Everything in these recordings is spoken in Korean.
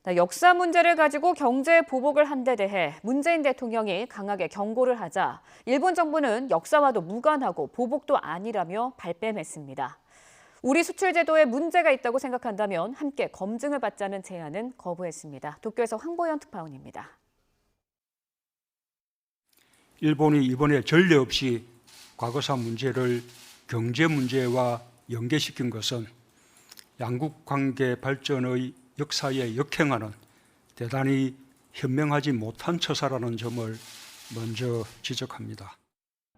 역사 문제를 가지고 경제 보복을 한 데 대해 문재인 대통령이 강하게 경고를 하자 일본 정부는 역사와도 무관하고 보복도 아니라며 발뺌했습니다. 우리 수출 제도에 문제가 있다고 생각한다면 함께 검증을 받자는 제안은 거부했습니다. 도쿄에서 황보연 특파원입니다. 일본이 이번에 전례 없이 과거사 문제를 경제 문제와 연계시킨 것은 양국 관계 발전의 역사에 역행하는 대단히 현명하지 못한 처사라는 점을 먼저 지적합니다.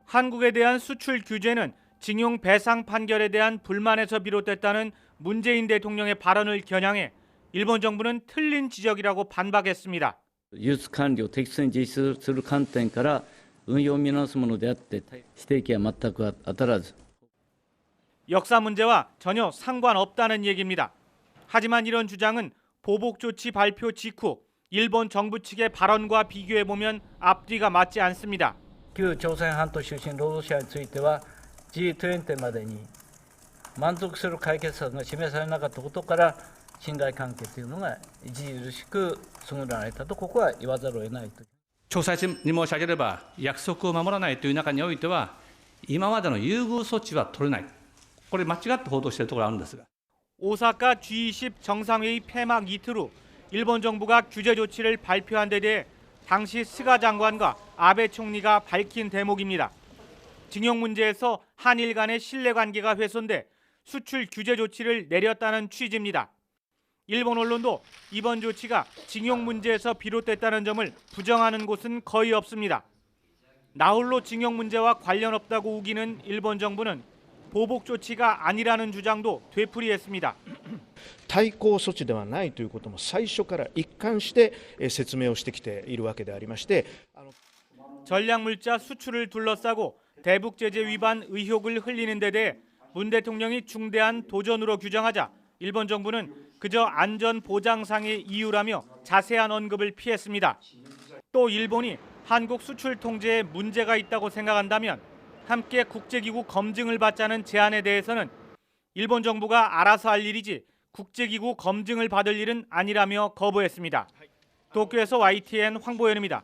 한국에 대한 수출 규제는 징용 배상 판결에 대한 불만에서 비롯됐다는 문재인 대통령의 발언을 겨냥해 일본 정부는 틀린 지적이라고 반박했습니다. 輸出管理を適切に実施する観点から運用を見直すものであって指摘は全く当たらず 역사 문제와 전혀 상관없다는 얘기입니다. 하지만 이런 주장은 보복 조치 발표 직후 일본 정부 측의 발언과 비교해 보면 앞뒤가 맞지 않습니다. 旧朝鮮半島出身労働者については G20 までに満足する解決策が示されなかったことから信頼関係というのが著しく損なわれたとここは言わざるを得ないと。調査に申し上げれば約束を守らないという中においては今までの優遇措置は取れない。これ間違って報道しているところがあるんですが。 오사카 G20 정상회의 폐막 이틀 후 일본 정부가 규제 조치를 발표한 데 대해 당시 스가 장관과 아베 총리가 밝힌 대목입니다. 징용 문제에서 한일 간의 신뢰관계가 훼손돼 수출 규제 조치를 내렸다는 취지입니다. 일본 언론도 이번 조치가 징용 문제에서 비롯됐다는 점을 부정하는 곳은 거의 없습니다. 나홀로 징용 문제와 관련 없다고 우기는 일본 정부는 보복 조치가 아니라는 주장도 되풀이했습니다. 対抗措置ではないということも最初から一貫して説明をしてきているわけでありまして 전략물자 수출을 둘러싸고 대북 제재 위반 의혹을 흘리는 데 대해 문 대통령이 중대한 도전으로 규정하자 일본 정부는 그저 안전 보장상의 이유라며 자세한 언급을 피했습니다. 또 일본이 한국 수출 통제에 문제가 있다고 생각한다면 함께 국제기구 검증을 받자는 제안에 대해서는 일본 정부가 알아서 할 일이지 국제기구 검증을 받을 일은 아니라며 거부했습니다. 도쿄에서 YTN 황보연입니다.